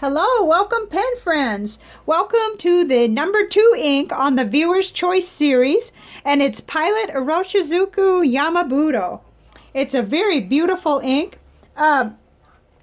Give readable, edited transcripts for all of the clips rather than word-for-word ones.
Hello, welcome pen friends. Welcome to the #2 ink on the Viewer's Choice series, and it's Pilot Iroshizuku Yama-budo. It's a very beautiful ink. I'm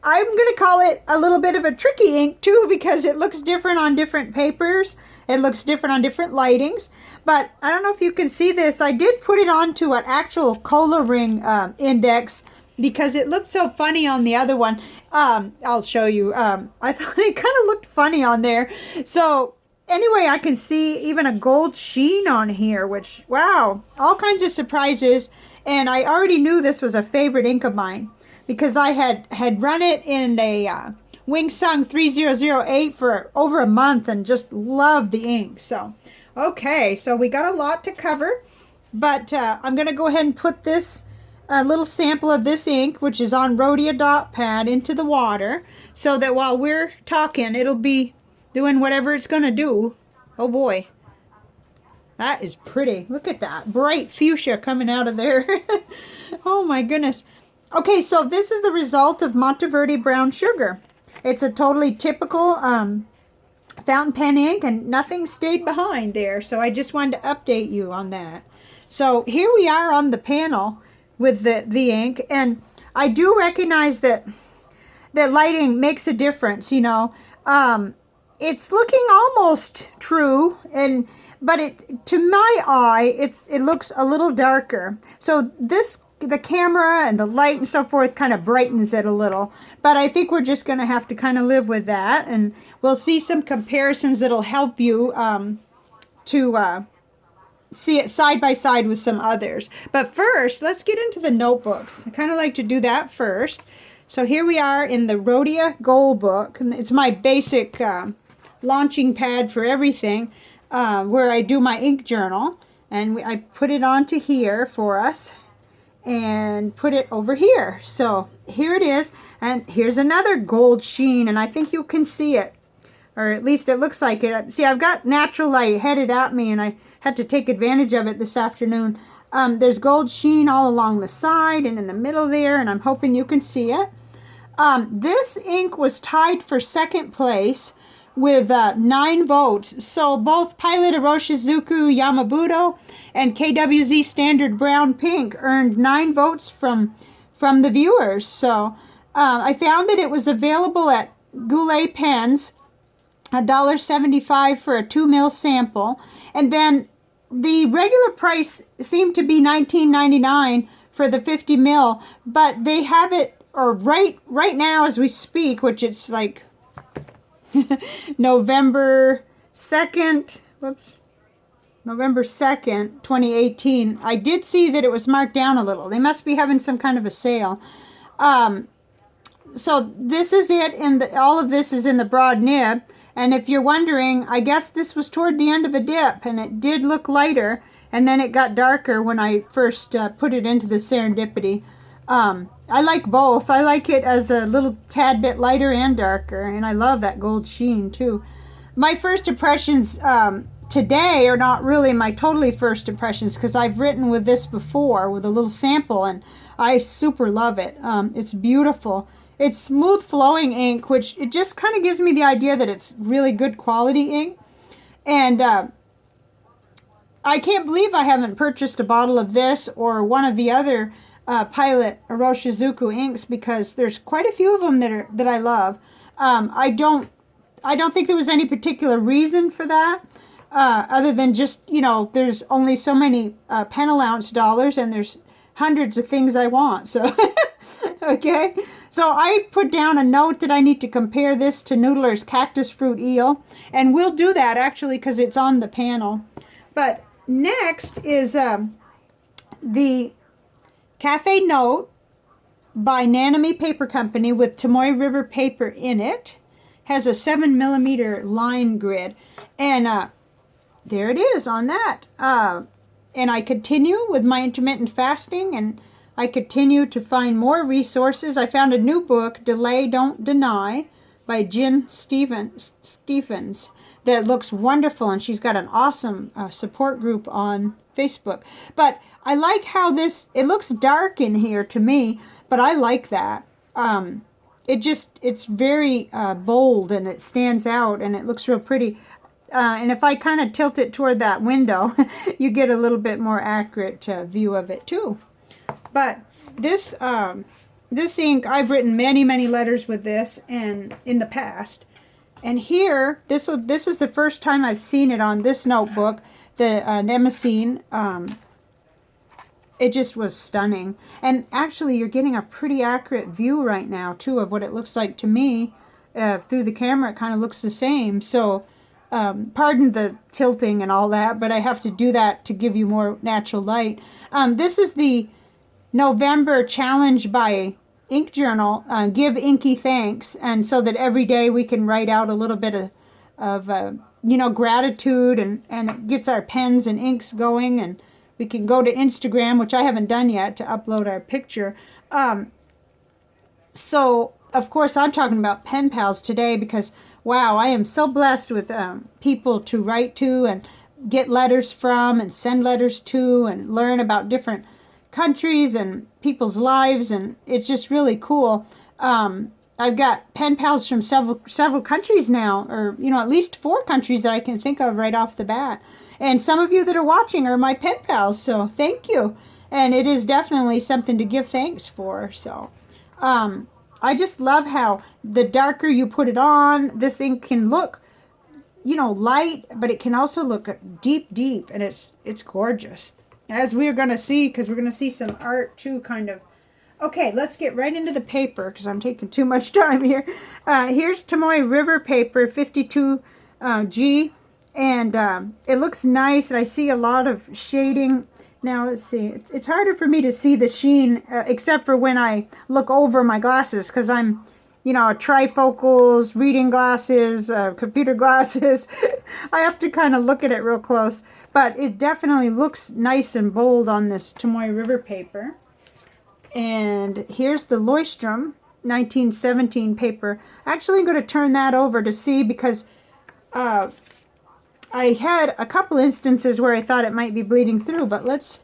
going to call it a little bit of a tricky ink too because it looks different on different papers. It looks different on different lightings. But I don't know if you can see this. I did put it onto an actual coloring index because it looked so funny on the other one. I'll show you. I thought it kind of looked funny on there. So anyway, I can see even a gold sheen on here, which, wow, all kinds of surprises. And I already knew this was a favorite ink of mine because I had run it in a Mnemosyne 3008 for over a month and just loved the ink. So, okay, so we got a lot to cover, but I'm going to go ahead and put this a little sample of this ink, which is on Rhodia dot pad, into the water so that while we're talking, it'll be doing whatever it's going to do. Oh boy, that is pretty. Look at that bright fuchsia coming out of there. Oh my goodness. Okay, so this is the result of Monteverde brown sugar. It's a totally typical fountain pen ink, and nothing stayed behind there, so I just wanted to update you on that. So here we are on the panel with the ink, and I do recognize that lighting makes a difference, you know. It's looking almost true, but to my eye it looks a little darker. So the camera and the light and so forth kind of brightens it a little, but I think we're just going to have to kind of live with that, and we'll see some comparisons that'll help you to see it side by side with some others. But first, let's get into the notebooks. I kind of like to do that first. So here we are in the Rhodia Gold book. It's my basic launching pad for everything, where I do my ink journal. And I put it onto here for us and put it over here. So here it is. And here's another gold sheen, and I think you can see it. Or at least it looks like it. See, I've got natural light headed at me, and I had to take advantage of it this afternoon. There's gold sheen all along the side and in the middle there, and I'm hoping you can see it. This ink was tied for second place with 9 votes. So both Pilot Iroshizuku Yama-budo and KWZ Standard Brown Pink earned 9 votes from the viewers. So I found that it was available at Goulet Pens, $1.75 for a 2 ml sample, and then the regular price seemed to be $19.99 for the 50 ml, but they have it, or right now as we speak, which it's like November 2nd, November 2nd, 2018. I did see that it was marked down a little. They must be having some kind of a sale. So this is it, and all of this is in the broad nib. And if you're wondering, I guess this was toward the end of a dip, and it did look lighter, and then it got darker when I first put it into the Serendipity. I like both. I like it as a little tad bit lighter and darker, and I love that gold sheen too. My first impressions today are not really my totally first impressions, because I've written with this before with a little sample, and I super love it. It's beautiful. It's smooth flowing ink, which it just kind of gives me the idea that it's really good quality ink. And I can't believe I haven't purchased a bottle of this or one of the other Pilot Iroshizuku inks, because there's quite a few of them that I love. I don't think there was any particular reason for that, other than just, you know, there's only so many pen allowance dollars, and there's hundreds of things I want. So okay, so I put down a note that I need to compare this to Noodler's Cactus Fruit Eel, and we'll do that actually because it's on the panel. But next is the Cafe Note by Nanami Paper Company with Tomoe River paper in it. Has a 7mm line grid, and there it is on that. And I continue with my intermittent fasting, and I continue to find more resources. I found a new book, Delay Don't Deny, by Jen Stephens, that looks wonderful, and she's got an awesome support group on Facebook. But I like how it looks dark in here to me, but I like that. it's very bold, and it stands out, and it looks real pretty. And if I kind of tilt it toward that window, you get a little bit more accurate view of it too. But this this ink, I've written many letters with this, and in the past. And here, this is the first time I've seen it on this notebook, the Mnemosyne. It just was stunning. And actually, you're getting a pretty accurate view right now, too, of what it looks like to me. Through the camera, it kind of looks the same. So, pardon the tilting and all that, but I have to do that to give you more natural light. This is the November challenge by Ink Journal, Give Inky Thanks, and so that every day we can write out a little bit of you know, gratitude, and it gets our pens and inks going, and we can go to Instagram, which I haven't done yet, to upload our picture. So, of course, I'm talking about pen pals today because, wow, I am so blessed with people to write to and get letters from and send letters to and learn about different countries and people's lives, and it's just really cool. I've got pen pals from several countries now, or, you know, at least 4 countries that I can think of right off the bat. And some of you that are watching are my pen pals, so thank you. And it is definitely something to give thanks for. So I just love how the darker you put it on, this ink can look, you know, light, but it can also look deep, and it's gorgeous. As we're going to see, because we're going to see some art too, kind of. Okay, let's get right into the paper, because I'm taking too much time here. Here's Tomoe River paper, 52G, and it looks nice, and I see a lot of shading. Now, let's see. It's harder for me to see the sheen, except for when I look over my glasses, because I'm, you know, trifocals, reading glasses, computer glasses. I have to kind of look at it real close. But it definitely looks nice and bold on this Tomoe River paper. And here's the Leuchtturm 1917 paper. Actually, I'm going to turn that over to see, because I had a couple instances where I thought it might be bleeding through, but let's...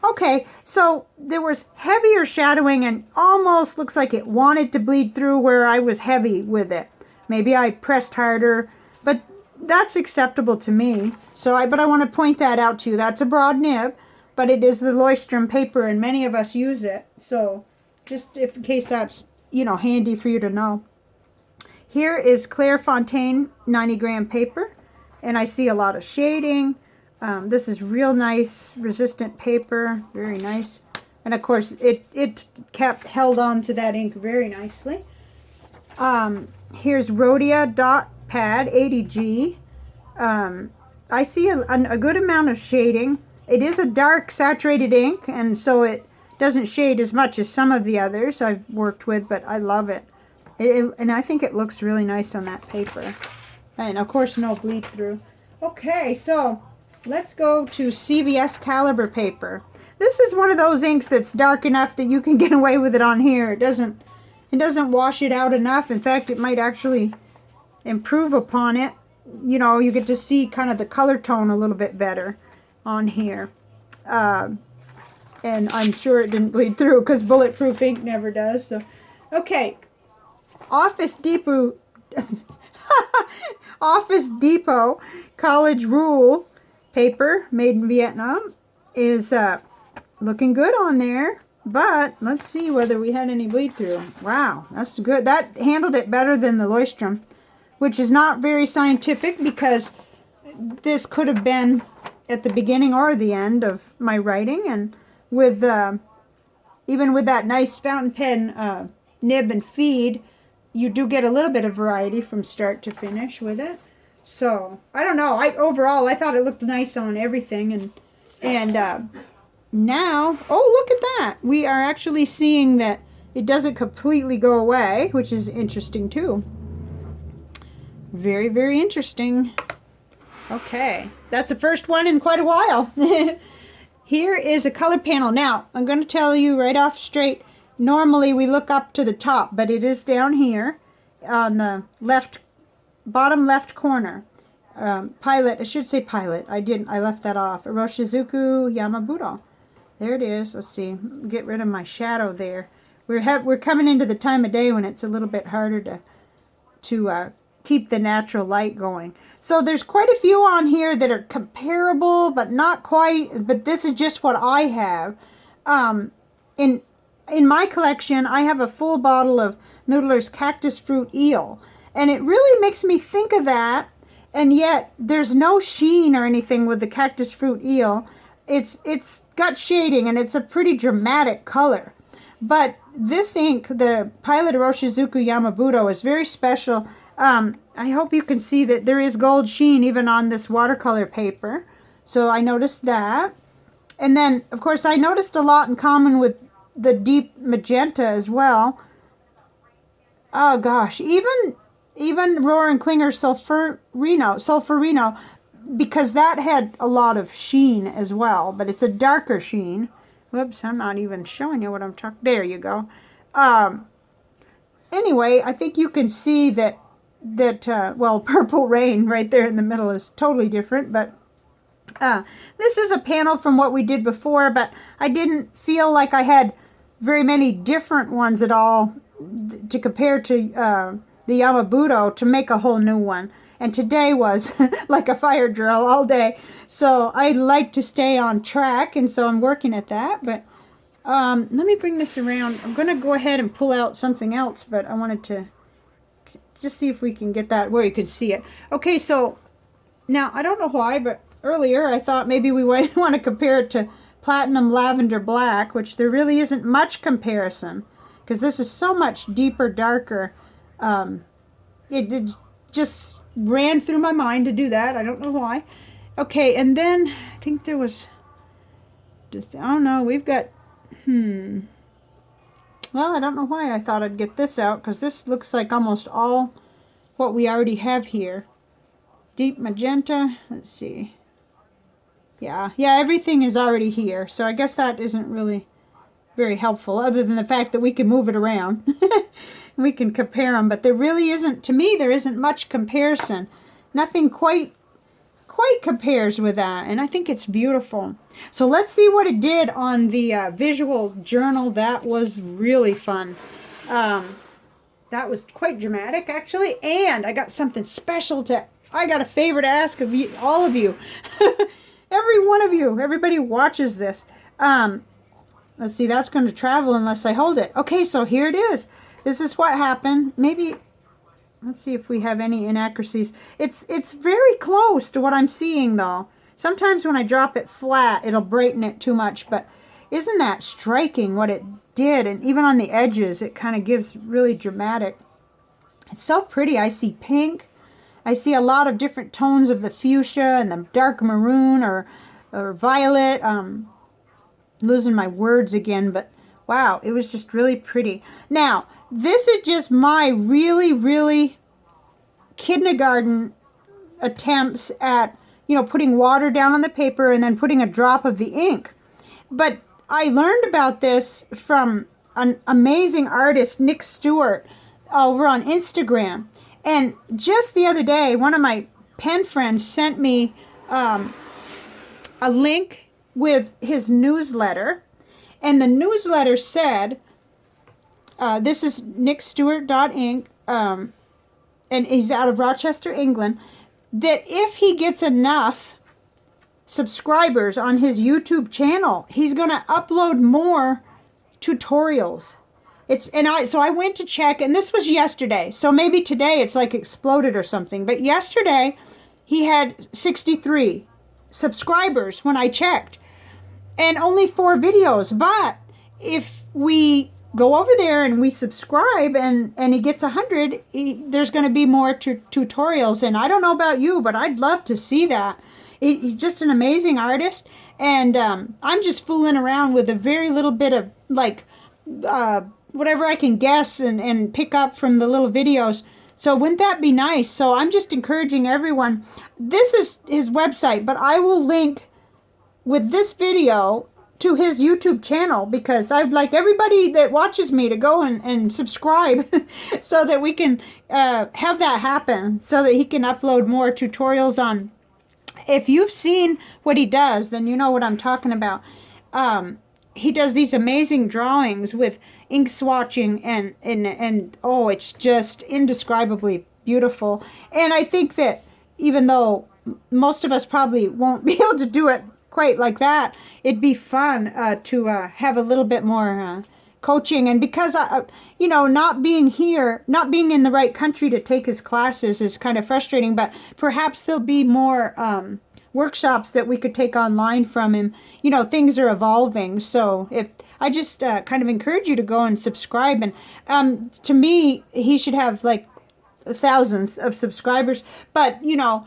Okay, so there was heavier shadowing and almost looks like it wanted to bleed through where I was heavy with it. Maybe I pressed harder, but that's acceptable to me. But I want to point that out to you. That's a broad nib, but it is the Leuchtturm paper, and many of us use it. So just in case that's, you know, handy for you to know. Here is Clairefontaine 90-gram paper, and I see a lot of shading. This is real nice, resistant paper, very nice. And of course, it held on to that ink very nicely. Here's Rhodia Dot Pad 80G. I see a good amount of shading. It is a dark saturated ink, and so it doesn't shade as much as some of the others I've worked with, but I love it. And I think it looks really nice on that paper. And of course, no bleed through. Okay, so let's go to CVS caliber paper. This is one of those inks that's dark enough that you can get away with it on here. It doesn't wash it out enough. In fact, it might actually improve upon it. You know, you get to see kind of the color tone a little bit better on here. And I'm sure it didn't bleed through because bulletproof ink never does. So, okay. Office Depot Office Depot College Rule paper made in Vietnam is looking good on there. But let's see whether we had any bleed through. Wow, that's good. That handled it better than the Leuchtturm, which is not very scientific because this could have been at the beginning or the end of my writing. And with even with that nice fountain pen nib and feed, you do get a little bit of variety from start to finish with it. So, I don't know. Overall, I thought it looked nice on everything. And now, oh, look at that. We are actually seeing that it doesn't completely go away, which is interesting too. Very, very interesting. Okay, that's the first one in quite a while. Here is a color panel. Now, I'm going to tell you right off straight, normally we look up to the top, but it is down here on the bottom left corner. Pilot, I should say Pilot. I left that off. Iroshizuku Yama-budo. There it is. Let's see. Get rid of my shadow there. we're coming into the time of day when it's a little bit harder to keep the natural light going. So there's quite a few on here that are comparable, but not quite. But this is just what I have. In my collection, I have a full bottle of Noodler's Cactus Fruit Eel, and it really makes me think of that. And yet there's no sheen or anything with the Cactus Fruit Eel. It's got shading, and it's a pretty dramatic color. But this ink, the Pilot Iroshizuku Yama-budo, is very special. I hope you can see that there is gold sheen even on this watercolor paper. So I noticed that. And then, of course, I noticed a lot in common with the deep magenta as well. Oh gosh, even Rohr and Klinger Sulfurino, because that had a lot of sheen as well, but it's a darker sheen. Whoops, I'm not even showing you what I'm talking. There you go. Anyway, I think you can see that well, Purple Rain right there in the middle is totally different, but this is a panel from what we did before, but I didn't feel like I had very many different ones at all to compare to the Yama-budo to make a whole new one. And today was like a fire drill all day. So I like to stay on track, and so I'm working at that. But let me bring this around. I'm going to go ahead and pull out something else, but I wanted to just see if we can get that where you could see it. Okay, so now I don't know why, but earlier I thought maybe we want to compare it to Platinum Lavender Black, which there really isn't much comparison because this is so much deeper, darker. It just ran through my mind to do that. I don't know why. Okay, and then I think there was, I don't know, we've got, well, I don't know why I thought I'd get this out, because this looks like almost all what we already have here. Deep magenta, let's see. Yeah, everything is already here, so I guess that isn't really very helpful, other than the fact that we can move it around. We can compare them, but there really isn't, to me, there isn't much comparison. Nothing quite compares with that, and I think it's beautiful. So let's see what it did on the visual journal. That was really fun. That was quite dramatic, actually, and I got something special I got a favor to ask of you, all of you. Every one of you, everybody who watches this. Let's see, that's going to travel unless I hold it. Okay, so here it is. This is what happened. Maybe, let's see if we have any inaccuracies. It's very close to what I'm seeing, though. Sometimes when I drop it flat, it'll brighten it too much, but isn't that striking what it did? And even on the edges, it kind of gives really dramatic. It's so pretty. I see pink. I see a lot of different tones of the fuchsia and the dark maroon or violet. Losing my words again, but wow, it was just really pretty. Now, this is just my really, really kindergarten attempts at, putting water down on the paper and then putting a drop of the ink. But I learned about this from an amazing artist, Nick Stewart, over on Instagram. And just the other day, one of my pen friends sent me a link with his newsletter, and the newsletter said, this is nickstewart.inc, and he's out of Rochester, England, that if he gets enough subscribers on his YouTube channel, he's going to upload more tutorials. So I went to check, and this was yesterday, so maybe today it's like exploded or something, but yesterday he had 63 subscribers when I checked, and only 4 videos. But if we go over there and we subscribe and he gets 100, there's going to be more tutorials. And I don't know about you, but I'd love to see that. He's just an amazing artist, and I'm just fooling around with a very little bit of whatever I can guess and pick up from the little videos. So wouldn't that be nice? So I'm just encouraging everyone. This is his website, but I will link with this video to his YouTube channel, because I'd like everybody that watches me to go and subscribe so that we can have that happen, so that he can upload more tutorials on. If you've seen what he does, then you know what I'm talking about. he does these amazing drawings with ink swatching, and oh, it's just indescribably beautiful. And I think that even though most of us probably won't be able to do it quite like that, it'd be fun to have a little bit more coaching. And because you know, not being here, not being in the right country to take his classes is kind of frustrating, but perhaps there'll be more workshops that we could take online from him. You know, things are evolving, so if I just kind of encourage you to go and subscribe. And to me, he should have like thousands of subscribers, but you know,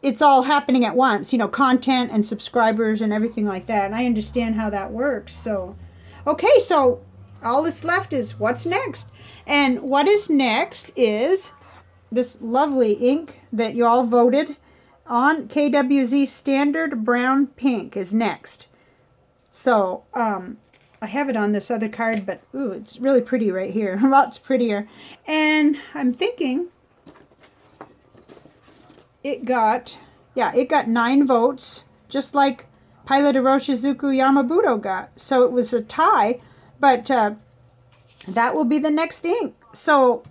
it's all happening at once, you know, content and subscribers and everything like that, and I understand how that works. So okay, so all that's left is what's next. And what is next is this lovely ink that you all voted on. KWZ Standard Brown Pink is next. So I have it on this other card, but ooh, it's really pretty right here. Lots prettier. And I'm thinking it got 9 votes, just like Pilot Iroshizuku Yama-budo got. So it was a tie, but that will be the next ink. So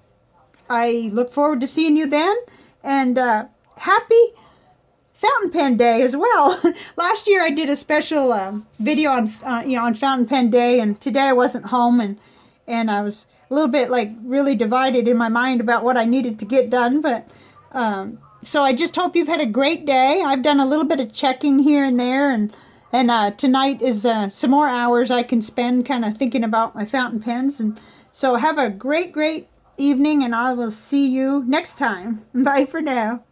I look forward to seeing you then, and happy Fountain Pen Day as well. Last year I did a special video on you know, on Fountain Pen Day, and today I wasn't home, and I was a little bit like really divided in my mind about what I needed to get done, but so I just hope you've had a great day. I've done a little bit of checking here and there, and tonight is some more hours I can spend kind of thinking about my fountain pens. And so have a great evening, and I will see you next time. Bye for now.